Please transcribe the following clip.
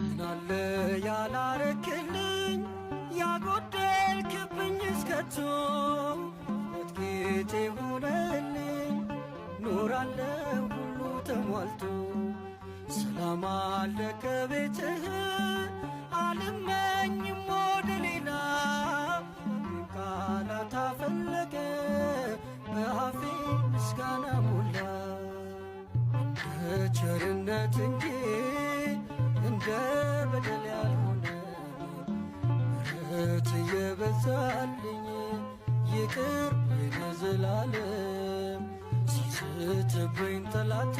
ምናለ ያላረክልኝ ያጎደልክብኝ እስከቶ መትጌቴ ሆነልኝ ኖራለሁ ሁሉ ተሟልቶ ሰላም አለ ከቤትህ አልመኝም ወደ ሌላ ቃላት አፈለቀ በአፌ ምስጋና ሞላ ቸርነት እንጂ እንደ በደል ያልሆነ ምሕረት የበዛልኝ ይቅር ባይ ዘላለም ሲስትብኝ ጠላቴ